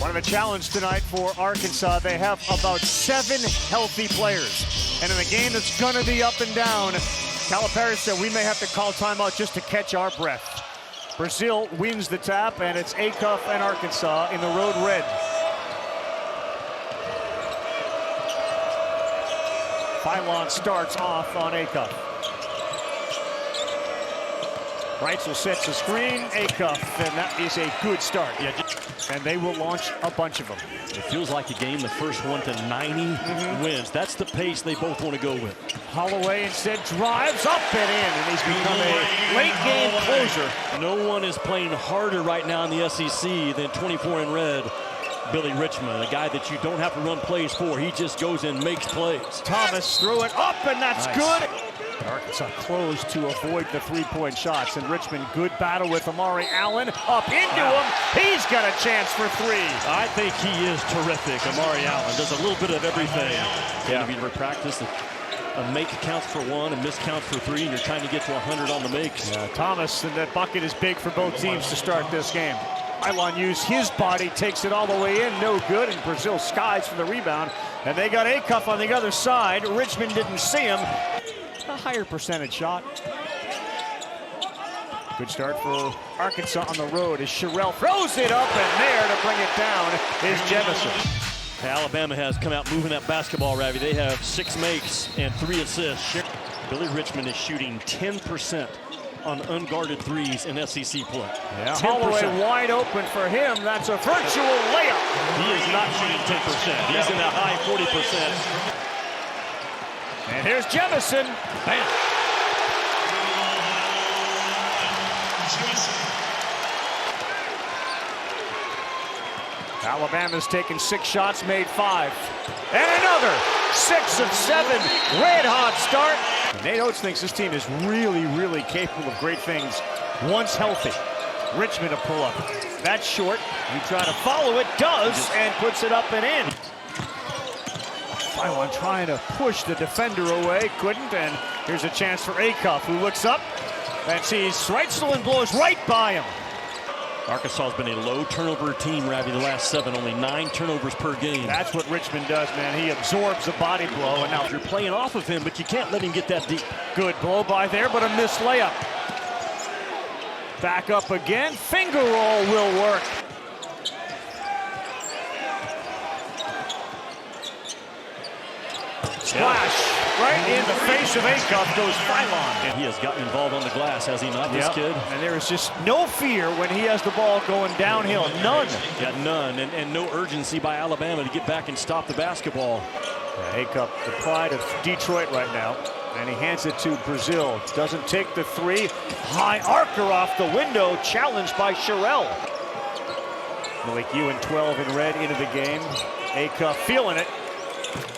One of the challenge tonight for Arkansas, they have about 7 healthy players. And in a game that's going to be up and down, Calipari said we may have to call timeout just to catch our breath. Brazil wins the tap, and it's Acuff and Arkansas in the road red. Philon starts off on Acuff. Reitzel sets the screen, Acuff, and that is a good start. Yeah, and they will launch a bunch of them. It feels like a game, the first one to 90 wins. That's the pace they both want to go with. Holloway instead drives up and in, and he's become a late game closer. No one is playing harder right now in the SEC than 24 in red, Billy Richmond, a guy that you don't have to run plays for. He just goes and makes plays. Thomas threw it up, and that's good. Arkansas closed to avoid the three-point shots, and Richmond, good battle with Amari Allen, up into him. He's got a chance for 3. I think he is terrific. Amari Allen does a little bit of everything. Yeah, you practice a make counts for 1, a miss counts for 3, and you're trying to get to 100 on the makes. Yeah, Thomas, and that bucket is big for both teams to start this game. Philon used his body, takes it all the way in, no good, and Brazil skies for the rebound. And they got Acuff on the other side. Richmond didn't see him. A higher percentage shot. Good start for Arkansas on the road as Sherrill throws it up, and there to bring it down is Jemison. Alabama has come out moving that basketball, Ravi. They have 6 makes and 3 assists. Billy Richmond is shooting 10% on unguarded threes in SEC play. Yeah, Holloway wide open for him. That's a virtual layup. He is not shooting 10%. He's in the high 40%. And here's Jemison. Bam. Alabama's taken 6 shots, made 5. And another 6 of 7. Red hot start. Nate Oates thinks this team is really, really capable of great things once healthy. Richmond a pull up. That's short. You try to follow it, does, and puts it up and in. Philon trying to push the defender away, couldn't, and here's a chance for Acuff, who looks up and sees Reitzel and blows right by him. Arkansas has been a low turnover team, Ravi, the last 7, only 9 turnovers per game. That's what Richmond does, man. He absorbs the body blow, and now you're playing off of him, but you can't let him get that deep. Good blow by there, but a missed layup. Back up again, finger roll will work. Splash right in the face of Acuff goes Philon. And he has gotten involved on the glass, has he not, this kid? And there is just no fear when he has the ball going downhill. None. Yeah, none. And no urgency by Alabama to get back and stop the basketball. Acuff, the pride of Detroit right now. And he hands it to Brazil. Doesn't take the 3. High arcer off the window, challenged by Sherrill. Malik Ewan, 12 in red into the game. Acuff feeling it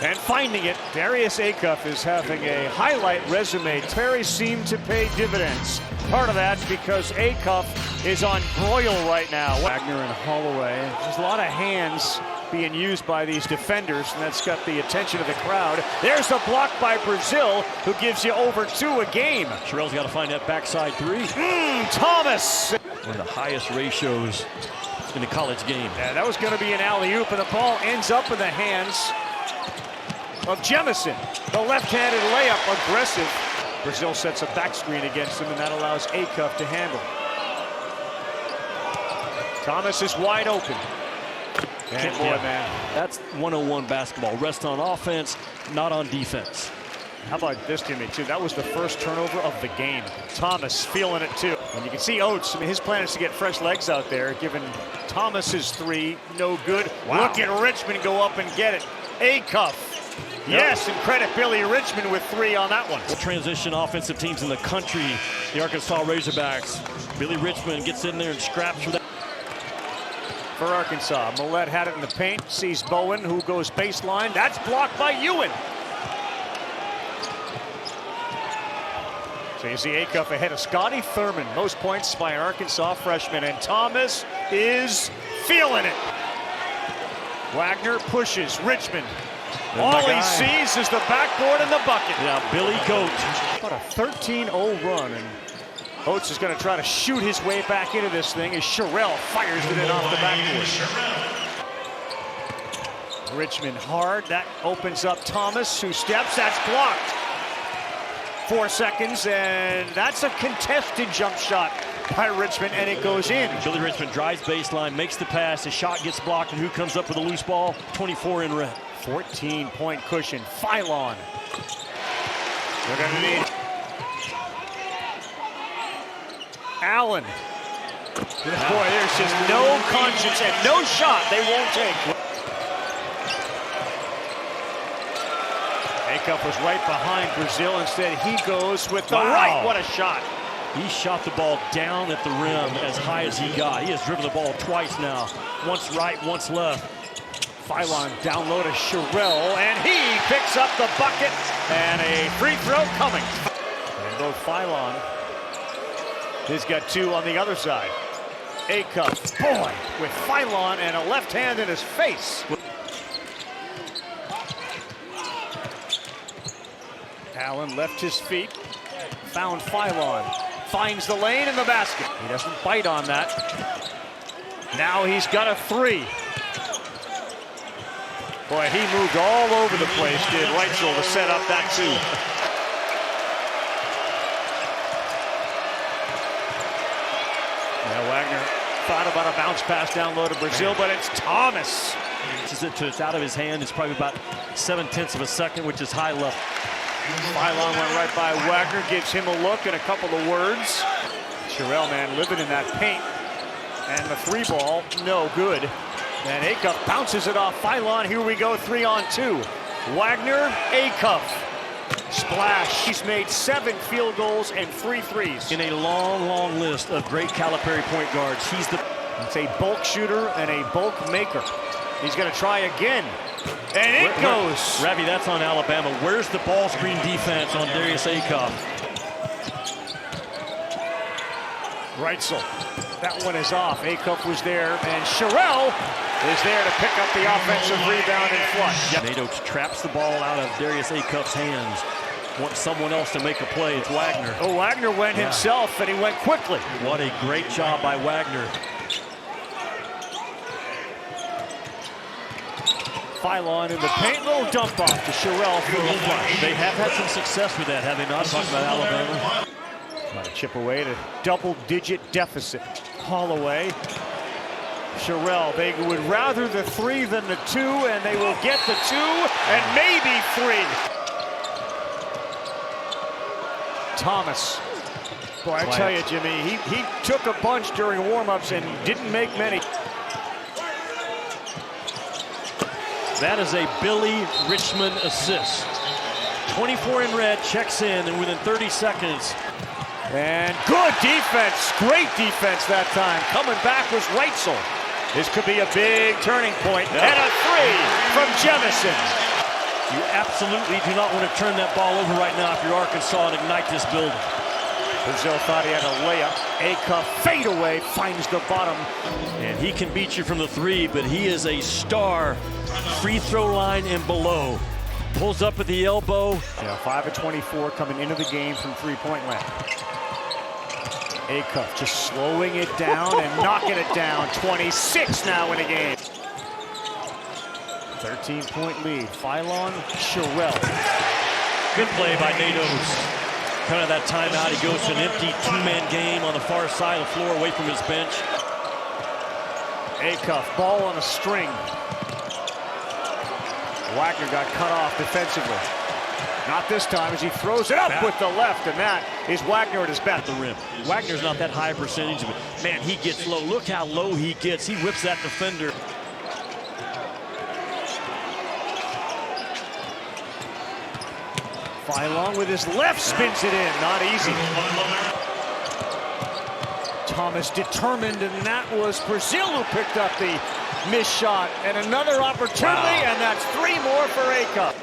and finding it. Darius Acuff is having a highlight resume. Perry seemed to pay dividends. Part of that's because Acuff is on broil right now. Wagner and Holloway. There's a lot of hands being used by these defenders, and that's got the attention of the crowd. There's a block by Brazil, who gives you over 2 a game. Sherrill's got to find that backside 3. Thomas! One of the highest ratios in the college game. Yeah, that was going to be an alley-oop, and the ball ends up in the hands of Jemison. The left-handed layup, aggressive. Brazil sets a back screen against him, and that allows Acuff to handle. Thomas is wide open. And boy, man. That's 101 basketball. Rest on offense, not on defense. How about this, Jimmy, too? That was the first turnover of the game. Thomas feeling it, too. And you can see Oates, I mean, his plan is to get fresh legs out there, given Thomas's 3, no good. Wow. Look at Richmond go up and get it. Acuff. Yes, and credit Billy Richmond with 3 on that one. Transition offensive teams in the country, the Arkansas Razorbacks. Billy Richmond gets in there and scraps for that. For Arkansas, Millette had it in the paint, sees Bowen, who goes baseline. That's blocked by Ewan. So you see Acuff ahead of Scotty Thurman. Most points by an Arkansas freshman, and Thomas is feeling it. Wagner pushes Richmond. All he sees is the backboard and the bucket. Yeah, Billy Goat. About a 13-0 run, and Oates is going to try to shoot his way back into this thing as Sherrill fires it in off the backboard. Richmond hard. That opens up Thomas, who steps. That's blocked. 4 seconds, and that's a contested jump shot by Richmond, and it goes in. Billy Richmond drives baseline, makes the pass. The shot gets blocked, and who comes up with a loose ball? 24 in red. 14-point cushion. Philon. They're going to need Allen. Boy, there's just no conscience and no shot they won't take. Acuff was right behind Brazil. Instead, he goes with the right. What a shot. He shot the ball down at the rim as high as he got. He has driven the ball twice now. Once right, once left. Philon down low to Sherrill, and he picks up the bucket, and a free throw coming. And both Philon, he's got two on the other side. Acuff, boy, with Philon and a left hand in his face. Allen left his feet, found Philon, finds the lane in the basket. He doesn't bite on that. Now he's got a three. Boy, he moved all over the place, did Reitzel, to set up that two. Now Wagner thought about a bounce pass down low to Brazil, but it's Thomas. It's out of his hand. It's probably about 7/10 of a second, which is high left. Philon went right by Wagner, gives him a look and a couple of words. Sherrill, man, living in that paint. And the three ball, no good. And Acuff bounces it off Philon. Here we go, 3-on-2. Wagner, Acuff. Splash. He's made 7 field goals and 3 threes. In a long, long list of great Calipari point guards, It's a bulk shooter and a bulk maker. He's going to try again. And it goes. Ravi, that's on Alabama. Where's the ball screen defense on Darius Acuff? Reitzel. That one is off. Acuff was there, and Sherrill is there to pick up the offensive rebound and flush. NATO traps the ball out of Darius Acuff's hands. Wants someone else to make a play. It's Wagner. Oh, Wagner went himself, and he went quickly. What a great job by Wagner. Philon in the paint, little dump off to Sherrill for the flush. They have had some success with that, have they not? Talking about Alabama. Trying to chip away to double-digit deficit. Holloway, Sherrill, they would rather the 3 than the 2, and they will get the 2 and maybe 3. Thomas. Boy, I tell you, Jimmy, he took a bunch during warm-ups and didn't make many. That is a Billy Richmond assist. 24 in red, checks in, and within 30 seconds. And good defense, great defense that time. Coming back was Reitzel. This could be a big turning point. And a 3 from Jemison. You absolutely do not want to turn that ball over right now if you're Arkansas and ignite this building. Brazil thought he had a layup. Acuff fade away, finds the bottom. And he can beat you from the 3, but he is a star free throw line and below. Pulls up at the elbow. 5 of 24 coming into the game from three-point land. Acuff just slowing it down and knocking it down. 26 now in a game. 13-point lead. Philon, Sherrill. Good play by Nados. Kind of that timeout. He goes to an empty 2-man game on the far side of the floor away from his bench. Acuff, ball on a string. Wagner got cut off defensively. Not this time as he throws it up with the left, and that is Wagner at his best. The rim. Wagner's not that high percentage, but man, he gets low. Look how low he gets. He whips that defender. Philon with his left spins it in. Not easy. Thomas determined, and that was Brazil who picked up the missed shot. And another opportunity, and that's 3 more for Acuff.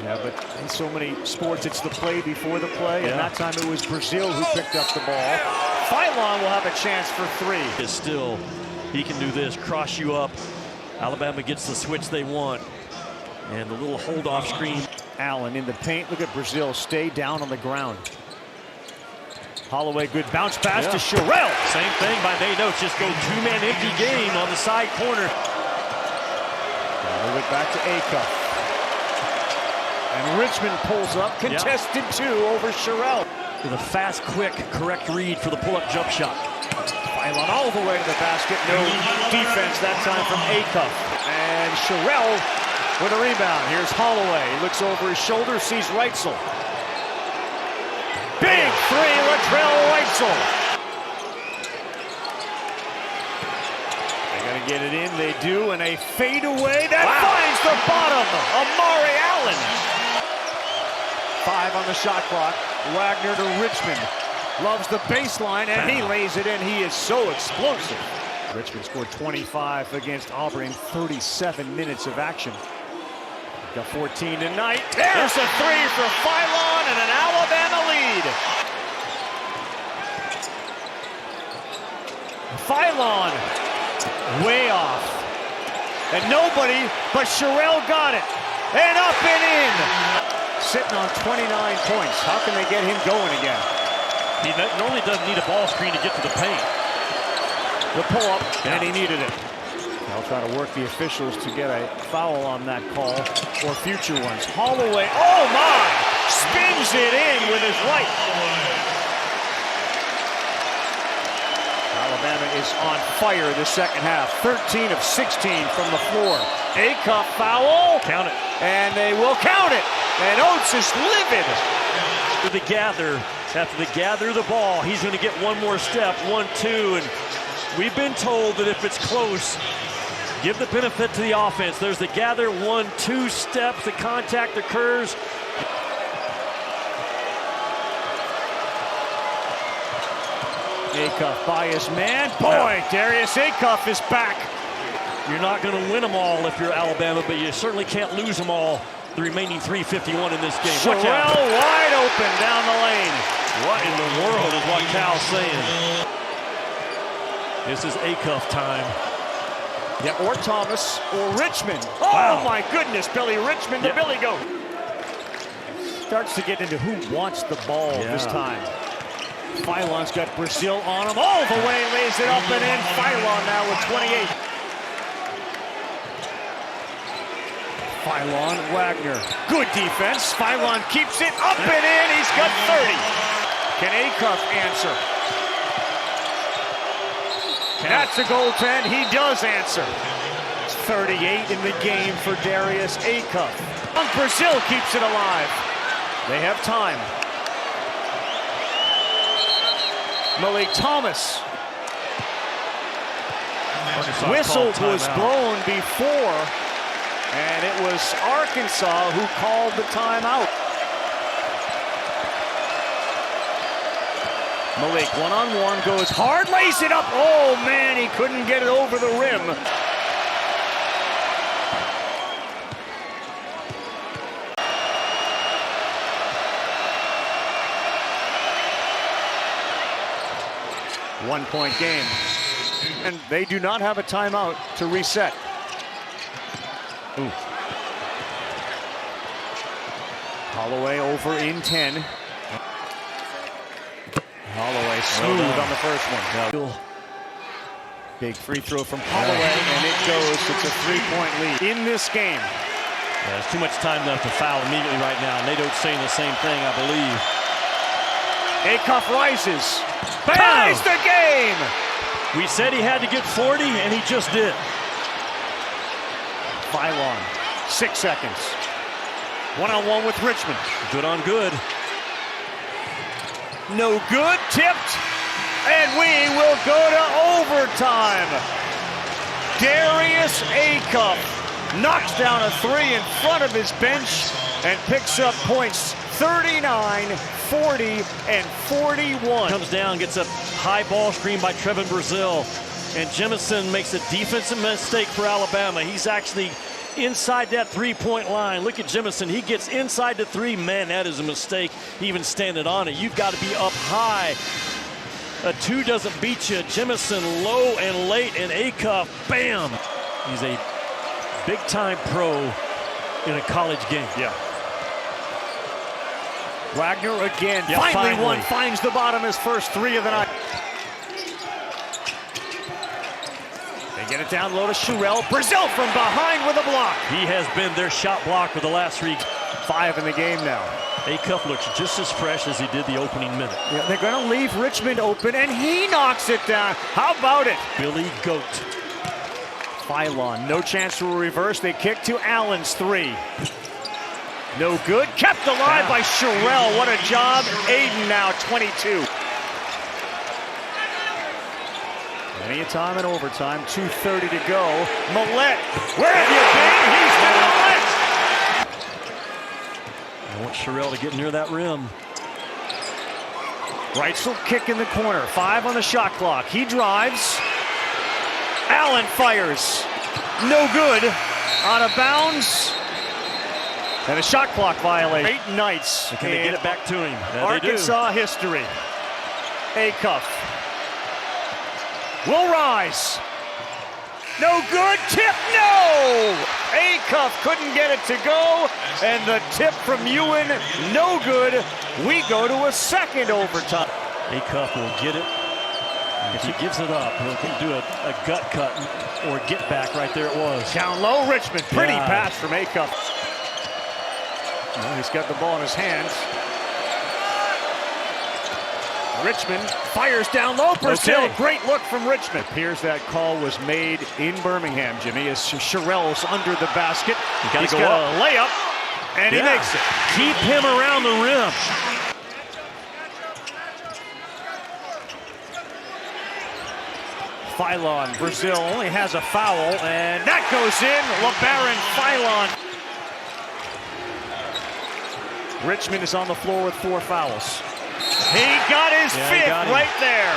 Yeah, but in so many sports, it's the play before the play, and that time it was Brazil who picked up the ball. Philon will have a chance for 3. Still, he can do this, cross you up. Alabama gets the switch they want. And the little hold-off screen. Allen in the paint. Look at Brazil stay down on the ground. Holloway, good bounce pass to Sherrill. Same thing by Nados, just go 2-man empty game on the side corner. Move it back to Acuff. And Richmond pulls up, contested two over Sherrill. With a fast, quick, correct read for the pull-up jump shot. Philon all the way to the basket. No defense that time from Acuff. And Sherrill with a rebound. Here's Holloway. He looks over his shoulder, sees Reitzel. Big three, Latrell Reitzel. They gotta get it in. They do, and a fadeaway that finds the bottom. Amari Allen. 5 on the shot clock. Wagner to Richmond. Loves the baseline, and he lays it in. He is so explosive. Richmond scored 25 against Auburn in 37 minutes of action. Got 14 tonight. There's a three for Philon and an Alabama lead. Philon way off. And nobody but Sherrill got it. And up and in. Sitting on 29 points. How can they get him going again? He normally doesn't need a ball screen to get to the paint. The pull-up, and he needed it. They'll try to work the officials to get a foul on that call or future ones. Holloway, oh my! Spins it in with his right. Alabama is on fire this second half. 13 of 16 from the floor. Acuff foul. Count it. And they will count it. And Oates is livid. After they gather the ball, he's going to get one more step, 1-2, and we've been told that if it's close, give the benefit to the offense. There's the gather, 1-2 steps, the contact occurs. Acuff by his man. Boy, Darius Acuff is back. You're not going to win them all if you're Alabama, but you certainly can't lose them all. The remaining 3:51 in this game. Sherrill wide open down the lane. What in the world is what Cal's saying? This is Acuff time. Yeah, or Thomas or Richmond. Oh wow. My goodness, Billy Richmond to Billy Goat. Starts to get into who wants the ball this time. Philon's got Brazil on him all the way, lays it up and in. Philon now with 28. Philon, Wagner, good defense. Philon keeps it up and in. He's got 30. Can Acuff answer? That's a goaltend. He does answer. It's 38 in the game for Darius Acuff. Brazil keeps it alive. They have time. Malik Thomas. Whistle was blown before, and it was Arkansas who called the timeout. Malik one-on-one goes hard, lays it up. Oh man, he couldn't get it over the rim. One-point game. And they do not have a timeout to reset. Ooh. Holloway over in 10. Holloway smooth on the first one. Big free throw from Holloway, and it goes. It's a 3-point lead in this game. Yeah, there's too much time left to foul immediately right now. Nadeau's saying the same thing, I believe. Acuff rises. Ties the game! We said he had to get 40, and he just did. Philon, 6 seconds. One-on-one with Richmond. Good on good. No good, tipped, and we will go to overtime. Darius Acuff knocks down a three in front of his bench and picks up points 39, 40, and 41. Comes down, gets a high ball screen by Trevin Brazil, and Jemison makes a defensive mistake for Alabama. He's actually inside that three-point line. Look at Jemison. He gets inside the three. Man, that is a mistake, even standing on it. You've got to be up high. A two doesn't beat you. Jemison low and late, and Acuff, bam. He's a big-time pro in a college game. Yeah. Wagner again, finally one, finds the bottom, his first three of the night. They Get it down low to Sherrill. Brazil from behind with a block. He has been their shot blocker the last 3. 5 in the game now. Acuff looks just as fresh as he did the opening minute. Yeah, they're going to leave Richmond open, and he knocks it down. How about it? Billy Goat. Philon, no chance for a reverse. They kick to Allen's 3. No good. Kept alive by Sherrill. What a job. Aiden now 22. Plenty of time in overtime. 2:30 to go. Millette, where have you been? He's been Millette. I want Sherrill to get near that rim. Reitzel kick in the corner. 5 on the shot clock. He drives. Allen fires. No good. Out of bounds. And a shot clock violation. 8 nights. Can they get it back to him? Yeah, Arkansas history. Acuff will rise. No good. Tip. No! Acuff couldn't get it to go. And the tip from Ewan. No good. We go to a second overtime. Acuff will get it. If he gives it up, he can do a gut cut or get back. Right there it was. Down low, Richmond. Pretty pass from Acuff. Well, he's got the ball in his hands. Richmond fires down low. Brazil, great look from Richmond. Appears that call was made in Birmingham, Jimmy, as Sherrill's under the basket. He's got a layup, and he makes it. Keep him around the rim. Philon, Brazil only has a foul, and that goes in. Labaron Philon. Richmond is on the floor with 4 fouls. He got his 5th right there.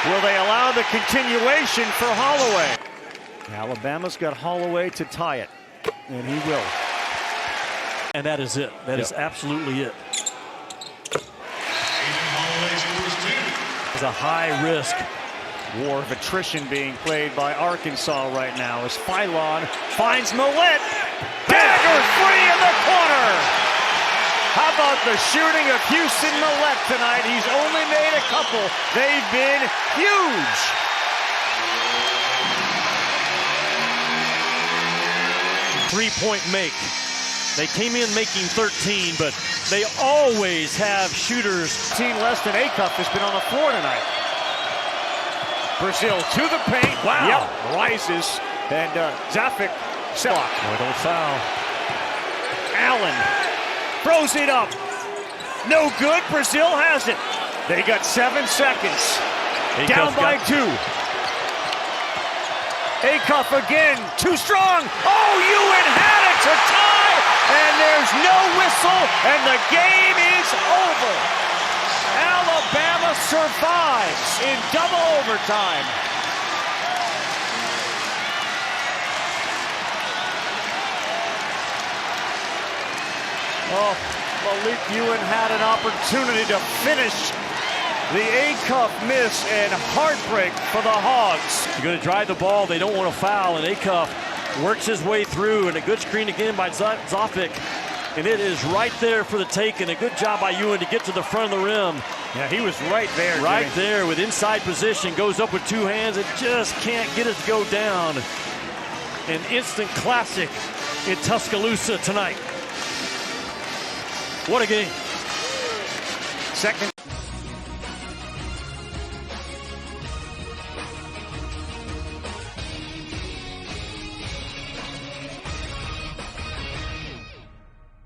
Will they allow the continuation for Holloway? Alabama's got Holloway to tie it, and he will. And that is it. That is absolutely it. It's a high risk. War of attrition being played by Arkansas right now as Philon finds Millette. Dagger 3 in the corner. How about the shooting of Houston Millette tonight? He's only made a couple. They've been huge. Three-point make. They came in making 13, but they always have shooters. 15 less than Acuff has been on the floor tonight. Brazil to the paint. Wow. Yep, rises. And Zafik block. Boy, don't foul. Allen throws it up. No good. Brazil has it. They got 7 seconds. Down by 2. Acuff again. Too strong. Oh, Ewan had it to tie. And there's no whistle. And the game is over. Alabama survives in double overtime. Oh, Malik Ewan had an opportunity to finish the Acuff miss, and heartbreak for the Hogs. You're going to drive the ball. They don't want to foul, and Acuff works his way through, and a good screen again by Zafik. And it is right there for the take, and a good job by Ewan to get to the front of the rim. Yeah, he was right there. Right there with inside position, goes up with 2 hands and just can't get it to go down. An instant classic in Tuscaloosa tonight. What a game. Second.